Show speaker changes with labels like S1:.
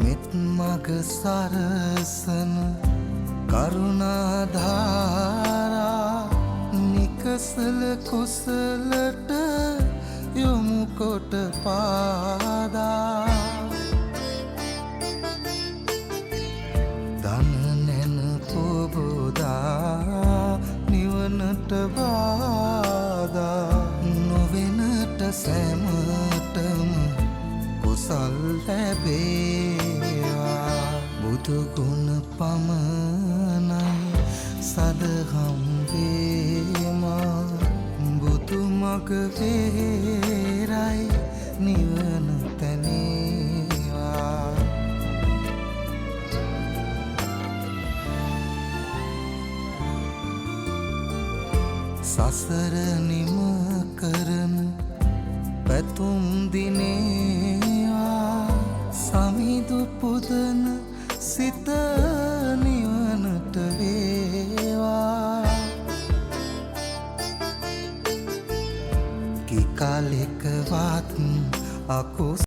S1: මෙත් මග සරසන කරුණාධාරා නිකසල කුසලට යොමු කොට පාදා දන නැන පොබෝදා නිවනට බාදා නොවෙනට සැමටම කුසල් ලැබේවා බුදු ගුණ පමණයි සදහම් වේමා බුදු මග වේරයි නිවන තැනේවා සසර නිම කරන පැතුම් දිනේවා සමිදු පුදන සිත නිවනට වේවා කිකලෙකවත් අකුස